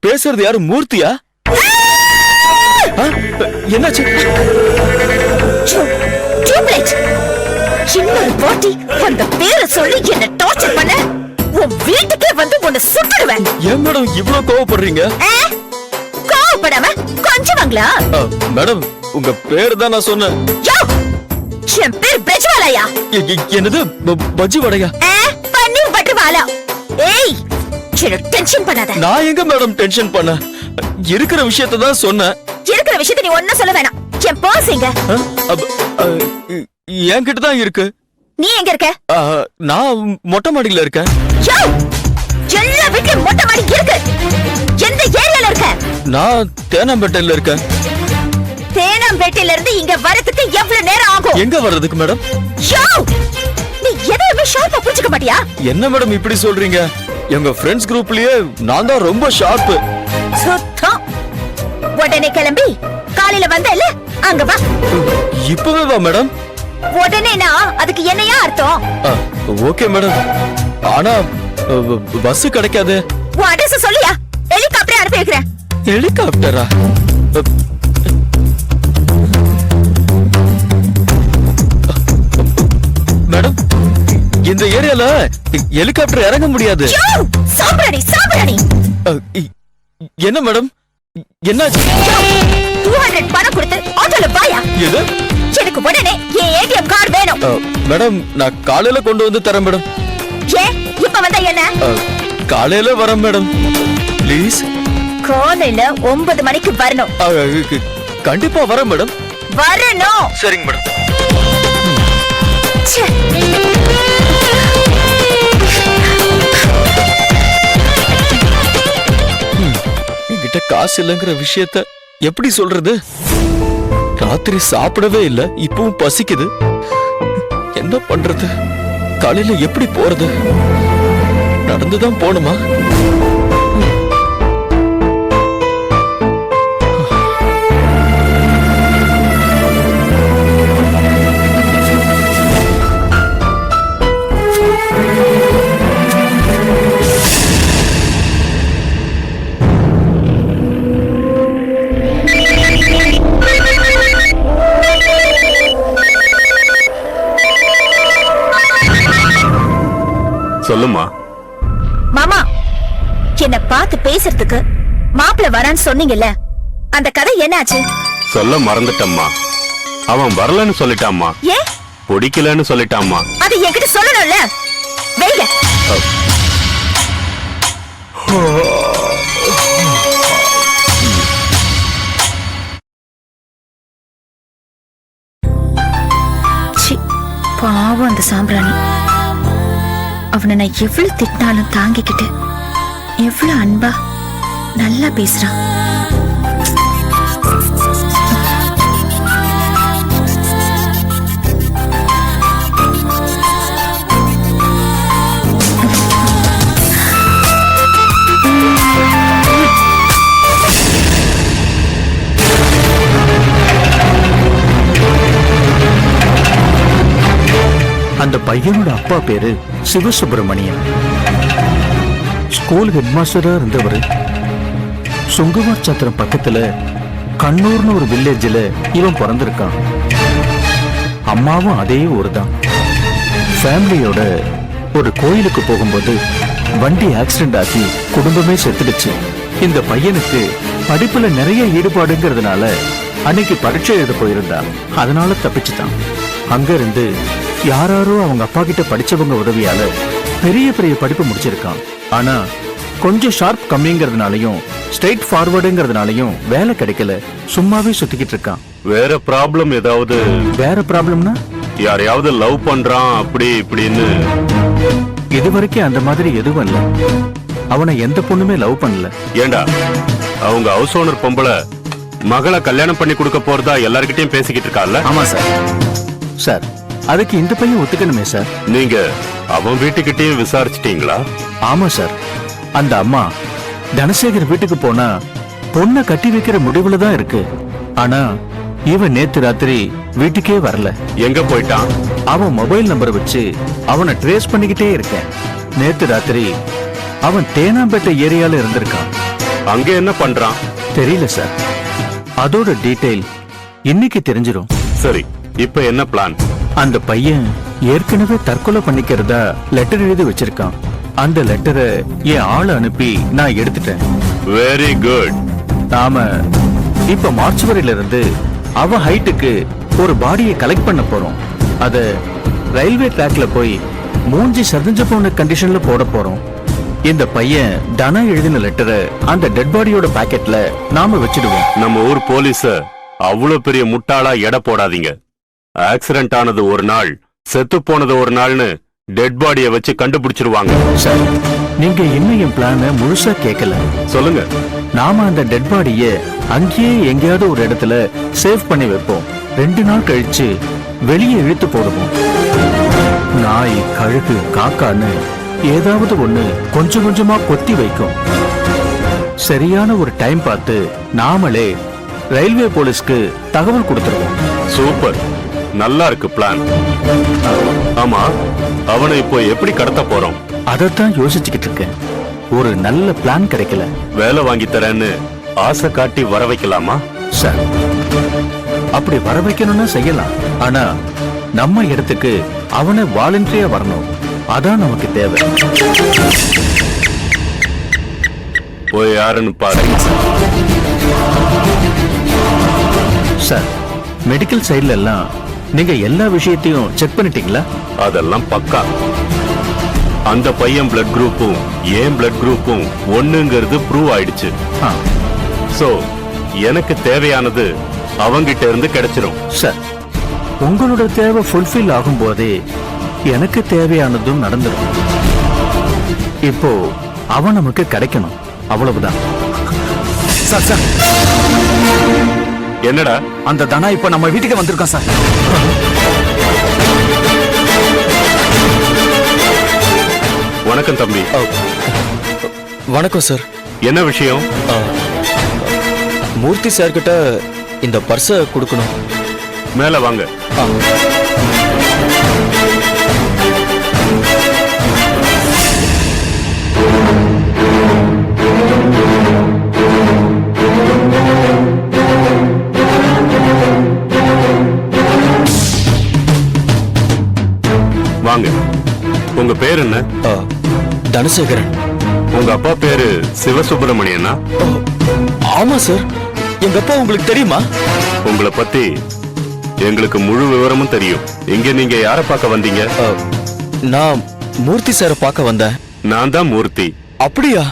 பேசுறது யாரு? மூர்த்தியா? என்னாச்சு? இன்னொரு வாட்டி அந்த பேரை சொல்லி என்ன டார்ச்சர் பண்ண உன் வீட்டுக்கே வந்து உன்னை சுட்டுடுவேன். ஏன் மேடம் இவ்வளவு கோவப்படுறீங்க? கோவப்படாம கொஞ்சம் வாங்களா? மேடம் உங்க பேர் தான் நான் சொன்னேன். என் பேர் பிரஜ்வாலையா? என்னது பஜ்ஜி வடையா? பன்னீர் பட்டர் வாலா. ஏய் டென்ஷன் பண்ணாத. நான் எங்க மேடம் டென்ஷன் பண்ண? இருக்கிற விஷயத்தை தான் சொன்னேன். இருக்கிற விஷயத்தை நீ ஒன்னும் சொல்ல வேணாம். என் பர்ஸ் எங்க? என்கிட்ட தான் இருக்கு. நீ எங்க இருக்க? நான் மொட்டை மாடியில இருக்கேன். எல்லா வீட்லயும் மொட்டை மாடி இருக்கு. எந்த ஏரியால இருக்க? நான் தேனாம்பேட்டையில இருக்கேன். தேனாம்பேட்டையில இருந்து இங்க வரதுக்கு எவ்வளவு நேரம் ஆகும்? எங்க வர்றதுக்கு மேடம்? நீ எதையுமே ஷார்ப்பா புரிஞ்சுக்க மாட்டியா? என்ன மேடம் இப்படி சொல்றீங்க? எங்க ஃப்ரெண்ட்ஸ் குரூப்லயே நான் தான் ரொம்ப ஷார்ப். சுத்தம். உடனே கிளம்பி காலையில வந்தல அங்க வா. இப்பவே வா மேடம். உடனேனா அதுக்கு என்னையா அர்த்தம்? Okay madam. ஆனா பஸ் கிடைக்காது. உன் அட்ரஸ் சொல்லியா? ஹெலிகாப்டர் அனுப்பி வைக்கிறேன். ஹெலிகாப்டரா? மேடம் இந்த ஏரியால ஹெலிகாப்டர் இறங்க முடியாது. சாப்பிடாடி சாப்பிடாடி. என்ன மேடம் என்னாச்சு? 200 பணம் கொடுத்து ஆட்டோல வாயா. எது? எனக்கு உடனே என் ஏடிஎம் கார்டு வேணும். மேடம் நான் காலையில கொண்டு வந்து தரேன் மேடம். ஏன் இப்ப வந்தா என்ன? காலையில வரேன் மேடம் ப்ளீஸ். காலையில 9 மணிக்கு வரணும். கண்டிப்பா வரேன் மேடம். வரணும். சரிங்க மேடம். என்கிட்ட காசு இல்லைங்கிற விஷயத்த எப்படி சொல்றது? ராத்திரி சாப்பிடவே இல்ல, இப்பவும் பசிக்குது. என்ன பண்றது? காலையில எப்படி போறது? நடந்துதான் போணுமா? சொல்லுமா. மாமா என்ன பார்த்து பேசுறதுக்கு மாப்பிள்ள வரான்னு சொன்னீங்கல்ல, அந்த கதை என்னாச்சு? சொல்ல மறந்துட்டம்மா. அவன் வரலன்னு சொல்லிட்டாம்மா. ஏன்? பிடிக்கலன்னு சொல்லிட்டாம்மா. அது என்கிட்ட சொல்லணும்ல. வெயில பாவம் அந்த சாம்பிராணி. அவனை நான் எவ்வளவு திட்டினாலும் தாங்கிக்கிட்டு எவ்வளவு அன்பா நல்லா பேசுறான். அந்த பையனோட அப்பா பேரு சிவசுப்பிரமணியன். ஸ்கூல் ஹெட்மாஸ்டரா இருந்தவர். சுங்குவார் சத்திரம் பக்கத்துல கண்ணூர்னு ஒரு வில்லேஜ்ல இவன் பிறந்திருக்கான். அம்மாவும் அதே ஊர் தான். ஃபேமிலியோட ஒரு கோயிலுக்கு போகும்போது வண்டி ஆக்சிடென்ட் ஆகி குடும்பமே செத்துடுச்சு. இந்த பையனுக்கு படிப்புல நிறைய ஈடுபாடுங்கிறதுனால அன்னைக்கு பரீட்சை எழுத போயிருந்தான். அதனால தப்பிச்சுட்டான். அங்க இருந்து யாராரோ அவங்க அப்பா கிட்ட படிச்சவங்க உதவியால பெரிய பெரிய படிப்பு முடிச்சிருக்கான். ஆனா கொஞ்சம் ஷார்ப் கம்மிங்கிறதுனாலயும் ஸ்ட்ரெயிட் ஃபார்வர்டுங்கிறதுனாலயும் வேலை கிடைக்கல. சும்மாவே சுத்திக்கிட்டு இருக்கான். வேற ப்ராப்ளம் ஏதாவது? வேற ப்ராப்ளம்னா யாரையாவது லவ் பண்றான் அப்படி இப்படின்னு? இதுவரைக்கும் அந்த மாதிரி எதுவும் இல்ல. அவனை எந்த பொண்ணுமே லவ் பண்ணல. ஏண்டா அவங்க ஹவுஸ் ஓனர் பொம்பளை மகளை கல்யாணம் பண்ணி கொடுக்க போறதா எல்லார்கிட்டயும் பேசிக்கிட்டு இருக்கால? ஆமா சார். சார் அதுக்கு இந்த பையன் ஒத்துக்கணுமே சார். நீங்க அவன் வீட்டுக்கிட்டயும் விசாரிச்சிட்டீங்களா? ஆமா சார். அந்த அம்மா தனசேகர் வீட்டுக்கு போனா பொண்ணை கட்டி வைக்கிற முடிவுல தான் இருக்கு. ஆனா இவன் நேத்து ராத்திரி வீட்டுக்கே வரல. எங்க போயிட்டான்? அவன் மொபைல் நம்பரை வச்சு அவனை ட்ரேஸ் பண்ணிக்கிட்டே இருக்கேன். நேத்து ராத்திரி அவன் தேனாம்பேட்டை ஏரியால இருந்திருக்கான். அங்க என்ன பண்றான்? தெரியல சார். அதோட டீடைல் இன்னைக்கு தெரிஞ்சிரும். சரி, இப்ப என்ன பிளான்? அந்த பையன் ஏற்கனவே தற்கொலை பண்ணிக்கிறதா லெட்டர் எழுதி வச்சிருக்கான். அந்த லெட்டரை என் ஆளை அனுப்பி நான் எடுத்துட்டேன். Very good. நாம இப்ப மார்ச்சுவரியில இருந்து அவன் ஹைட்டுக்கு ஒரு பாடியை கலெக்ட் பண்ண போறோம். அத ரயில்வே ட்ராக்ல போய் மூஞ்சி சரிஞ்சு போன கண்டிஷன்ல போட போறோம். இந்த பையன் தனா எழுதின லெட்டரை அந்த டெட் பாடியோட பாக்கெட்ல நாம வச்சிடுவோம். நம்ம ஊர் போலீஸ அவ்வளவு பெரிய முட்டாளா எடை போடாதீங்க. ஆக்சிடென்ட் ஆனது ஒரு நாள், செத்து போனது ஒரு நாள்னு டெட் பாடியை வச்சு கண்டுபிடிச்சிருவாங்க. சார், நீங்க இன்னும் என் பிளான முழுசா கேட்கல. சொல்லுங்க. நாம அந்த டெட் பாடிய அங்கேயே எங்கேயாவது ஒரு இடத்துல சேவ் பண்ணி வைப்போம். 2 நாள் கழிச்சு வெளியே இழுத்து போடுவோம். நாய், கழுகு, காக்கான்னு ஏதாவது ஒண்ணு கொஞ்சம் கொஞ்சமா கொத்தி வைக்கும். சரியான ஒரு டைம் பார்த்து நாமளே ரயில்வே போலீஸ்க்கு தகவல் கொடுத்துருவோம். சூப்பர், நல்லா இருக்கு பிளான். ஆமா, அவனை இப்போ எப்படி கடத்த போறோம்? அதைத்தான் யோசிச்சுக்கிட்டு இருக்கேன். ஒரு நல்ல பிளான் கிடைக்கல. வேலை வாங்கி தரேன்னு ஆசை காட்டி வர வைக்கலாமா? சார், அப்படி வர வைக்கணும்னா செய்யலாம். ஆனா நம்ம இடத்துக்கு அவனை வாலண்டரியா வரணும். அதான் நமக்கு தேவை. போய் யாருன்னு பாரு. சார், மெடிக்கல் சைடுல எல்லாம் நீங்க எல்லா விஷயத்தையும் செக் பண்ணிட்டீங்களா? அதெல்லாம் பக்கா. அந்த பையன் பிளட் குரூப்பும் ஏன் பிளட் குரூப்பும் ஒண்ணுங்கிறது ப்ரூவ் ஆயிடுச்சு. சோ எனக்கு தேவையானது அவங்கிட்ட இருந்து கிடைச்சிரும். சார், உங்களோட தேவை ஃபுல்ஃபில் ஆகும் போதே எனக்கு தேவையானதும் நடந்துடும். இப்போ அவன் நமக்கு கிடைக்கணும், அவ்வளவுதான். சார் சார், என்னடா? அந்த தனா இப்ப நம்ம வீட்டுக்கு வந்திருக்கான் சார். வணக்கம் தம்பி. வணக்கம் சார். என்ன விஷயம்? மூர்த்தி சார் கிட்ட இந்த பர்ஸ கொடுக்கணும். மேல வாங்க. வாங்க. உங்க பேர் என்ன? தனசேகரன். உங்க அப்பா பேரு சிவசுப்பிரமணியனா? ஆமா சார். எங்க அப்பா உங்களுக்கு தெரியுமா? உங்களை பத்தி எங்களுக்கு முழு விவரமும் தெரியும். இங்க நீங்க யார பார்க்க வந்தீங்க? நான் மூர்த்தி சாரை பார்க்க வந்தேன். நான் தான் மூர்த்தி. அப்படியா?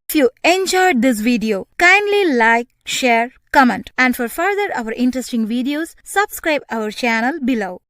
If you enjoyed this video, kindly like, share, comment, and for further our interesting videos, subscribe our channel below.